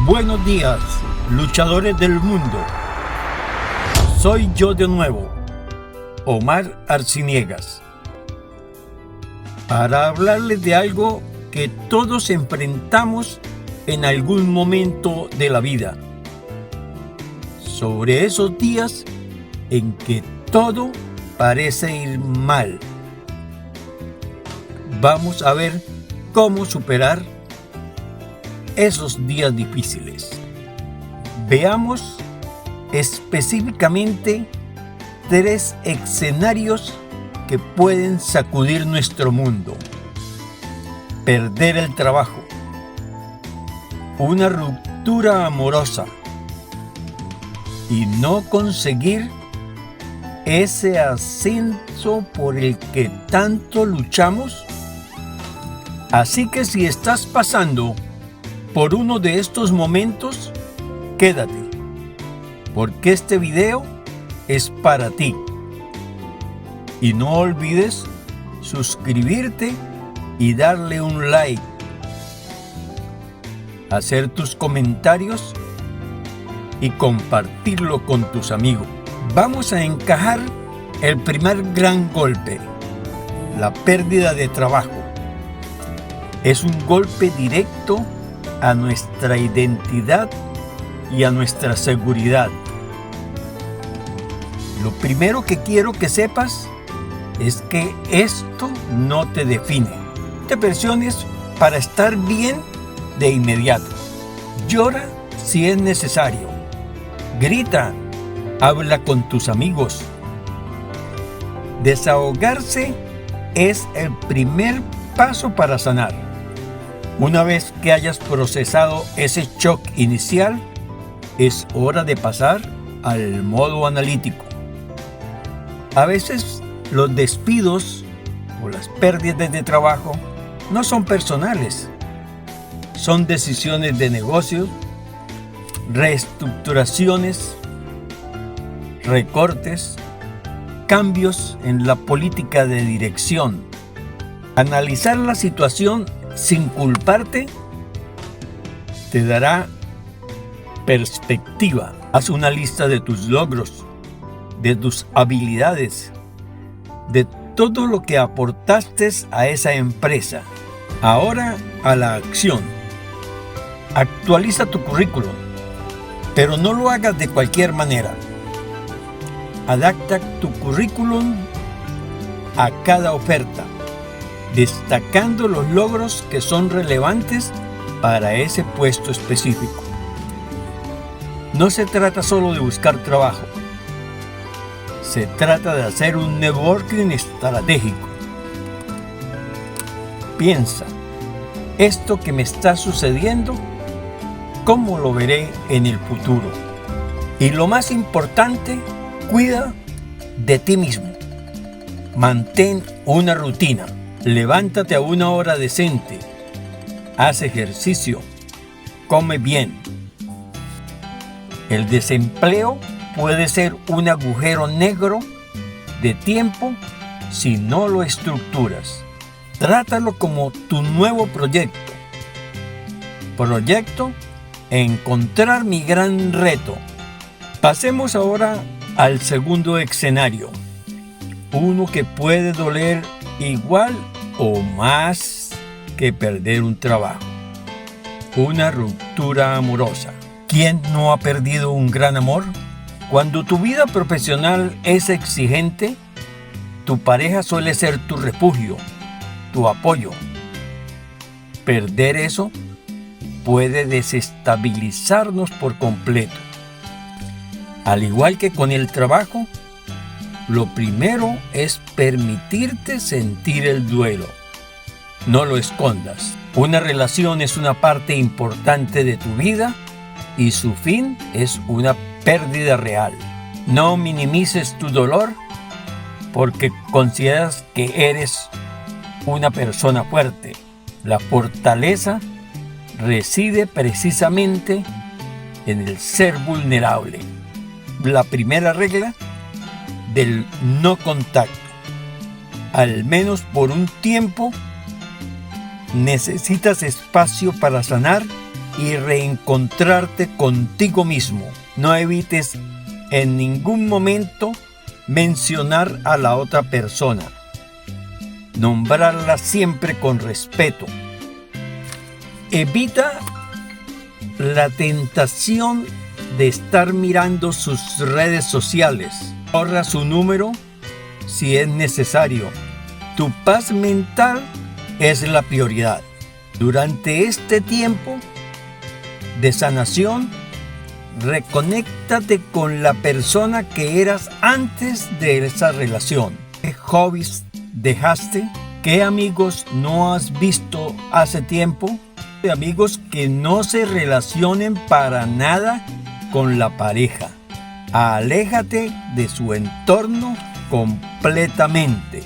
Buenos días, luchadores del mundo. Soy yo de nuevo, Omar Arciniegas, para hablarles de algo que todos enfrentamos en algún momento de la vida. Sobre esos días en que todo parece ir mal. Vamos a ver cómo superar esos días difíciles. Veamos específicamente 3 escenarios que pueden sacudir nuestro mundo. Perder el trabajo, una ruptura amorosa y no conseguir ese ascenso por el que tanto luchamos. Así que si estás pasando por uno de estos momentos, quédate, porque este video es para ti. Y no olvides suscribirte y darle un like, hacer tus comentarios y compartirlo con tus amigos. Vamos a encajar el primer gran golpe, la pérdida de trabajo. Es un golpe directo a nuestra identidad y a nuestra seguridad. Lo primero que quiero que sepas es que esto no te define. Te presiones para estar bien de inmediato. Llora si es necesario. Grita, habla con tus amigos. Desahogarse es el primer paso para sanar. Una vez que hayas procesado ese shock inicial, es hora de pasar al modo analítico. A veces los despidos o las pérdidas de trabajo no son personales, son decisiones de negocio, reestructuraciones, recortes, cambios en la política de dirección. Analizar la situación sin culparte te dará perspectiva. Haz una lista de tus logros, de tus habilidades, de todo lo que aportaste a esa empresa. Ahora a la acción. Actualiza tu currículum, pero no lo hagas de cualquier manera. Adapta tu currículum a cada oferta, destacando los logros que son relevantes para ese puesto específico. No se trata solo de buscar trabajo, se trata de hacer un networking estratégico. Piensa, esto que me está sucediendo, ¿cómo lo veré en el futuro? Y lo más importante, cuida de ti mismo. Mantén una rutina. Levántate a una hora decente, haz ejercicio, come bien. El desempleo puede ser un agujero negro de tiempo si no lo estructuras. Trátalo como tu nuevo proyecto. Encontrar mi gran reto. Pasemos ahora al segundo escenario, uno que puede doler igual o más que perder un trabajo. Una ruptura amorosa. ¿Quién no ha perdido un gran amor? Cuando tu vida profesional es exigente, tu pareja suele ser tu refugio, tu apoyo. Perder eso puede desestabilizarnos por completo. Al igual que con el trabajo, lo primero es permitirte sentir el duelo. No lo escondas. Una relación es una parte importante de tu vida y su fin es una pérdida real. No minimices tu dolor porque consideras que eres una persona fuerte. La fortaleza reside precisamente en el ser vulnerable. La primera regla del no contacto. Al menos por un tiempo necesitas espacio para sanar y reencontrarte contigo mismo. No evites en ningún momento mencionar a la otra persona. Nombrarla siempre con respeto. Evita la tentación de estar mirando sus redes sociales. Borra su número si es necesario. Tu paz mental es la prioridad. Durante este tiempo de sanación, reconéctate con la persona que eras antes de esa relación. ¿Qué hobbies dejaste? ¿Qué amigos no has visto hace tiempo? De amigos que no se relacionen para nada con la pareja. Aléjate de su entorno completamente.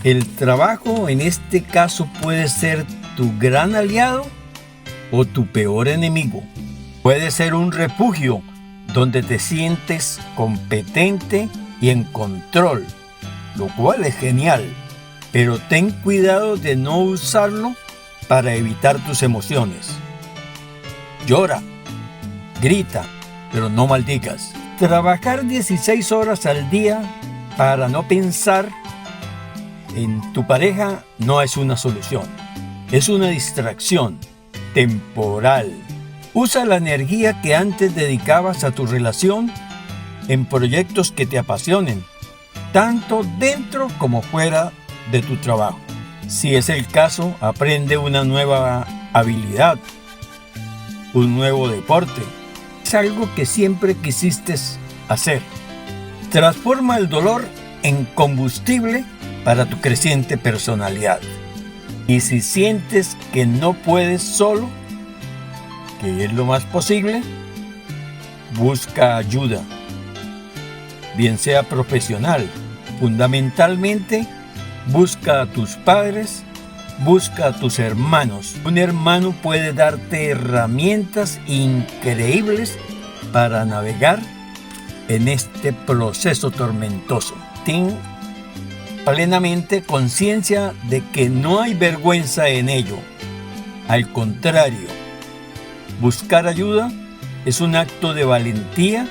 El trabajo en este caso puede ser tu gran aliado o tu peor enemigo. Puede ser un refugio donde te sientes competente y en control, lo cual es genial, pero ten cuidado de no usarlo para evitar tus emociones. Llora, grita, pero no maldigas. Trabajar 16 horas al día para no pensar en tu pareja no es una solución. Es una distracción temporal. Usa la energía que antes dedicabas a tu relación en proyectos que te apasionen, tanto dentro como fuera de tu trabajo. Si es el caso, aprende una nueva habilidad, un nuevo deporte. Es algo que siempre quisiste hacer. Transforma el dolor en combustible para tu creciente personalidad. Y si sientes que no puedes solo, que es lo más posible, busca ayuda, bien sea profesional. Fundamentalmente, busca a tus padres, busca a tus hermanos. Un hermano puede darte herramientas increíbles para navegar en este proceso tormentoso. Ten plenamente conciencia de que no hay vergüenza en ello. Al contrario, buscar ayuda es un acto de valentía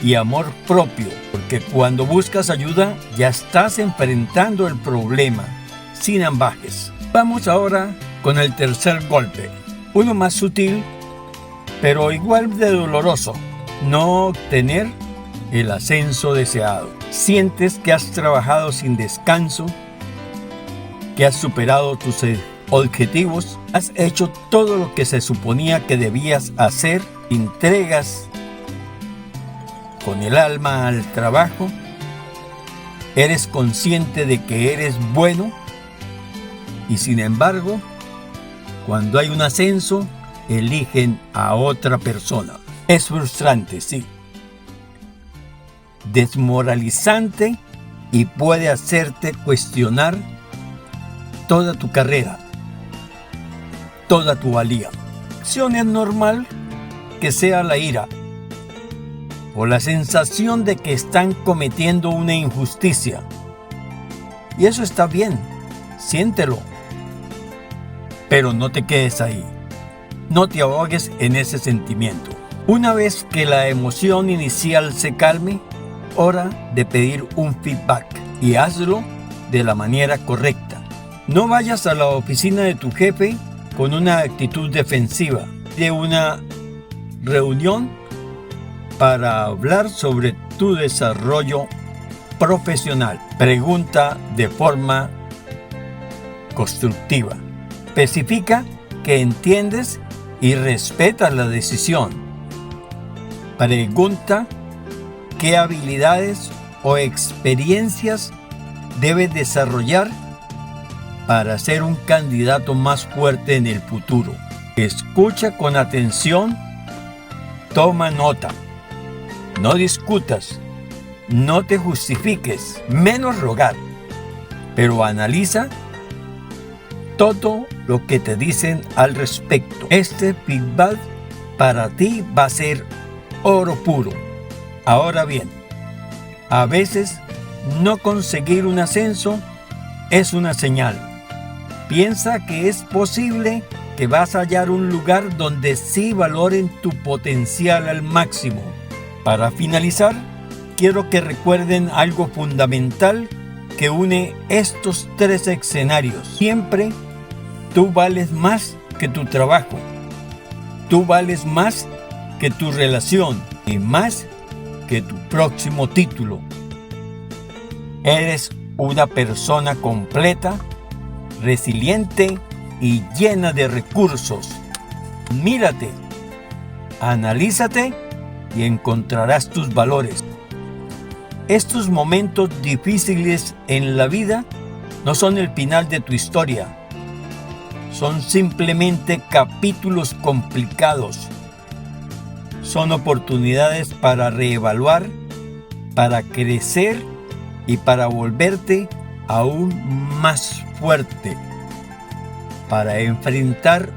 y amor propio, porque cuando buscas ayuda ya estás enfrentando el problema sin ambajes. Vamos ahora con el tercer golpe, uno más sutil, pero igual de doloroso: no obtener el ascenso deseado. Sientes que has trabajado sin descanso, que has superado tus objetivos, has hecho todo lo que se suponía que debías hacer, entregas con el alma al trabajo, eres consciente de que eres bueno y sin embargo, cuando hay un ascenso, eligen a otra persona. Es frustrante, sí, desmoralizante y puede hacerte cuestionar toda tu carrera, toda tu valía. Acción es normal que sea la ira o la sensación de que están cometiendo una injusticia. Y eso está bien, siéntelo. Pero no te quedes ahí. No te ahogues en ese sentimiento. Una vez que la emoción inicial se calme, hora de pedir un feedback y hazlo de la manera correcta. No vayas a la oficina de tu jefe con una actitud defensiva. De una reunión para hablar sobre tu desarrollo profesional. Pregunta de forma constructiva. Especifica que entiendes y respetas la decisión. Pregunta qué habilidades o experiencias debes desarrollar para ser un candidato más fuerte en el futuro. Escucha con atención, toma nota. No discutas, no te justifiques, menos rogar, pero analiza todo lo que te dicen al respecto. Este feedback para ti va a ser oro puro. Ahora bien, a veces no conseguir un ascenso es una señal. Piensa que es posible porque vas a hallar un lugar donde sí valoren tu potencial al máximo. Para finalizar, quiero que recuerden algo fundamental que une estos tres escenarios. Siempre tú vales más que tu trabajo. Tú vales más que tu relación y más que tu próximo título. Eres una persona completa, resiliente y llena de recursos. Mírate, analízate y encontrarás tus valores. Estos momentos difíciles en la vida no son el final de tu historia. Son simplemente capítulos complicados. Son oportunidades para reevaluar, para crecer y para volverte aún más fuerte, para enfrentar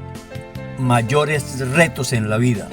mayores retos en la vida.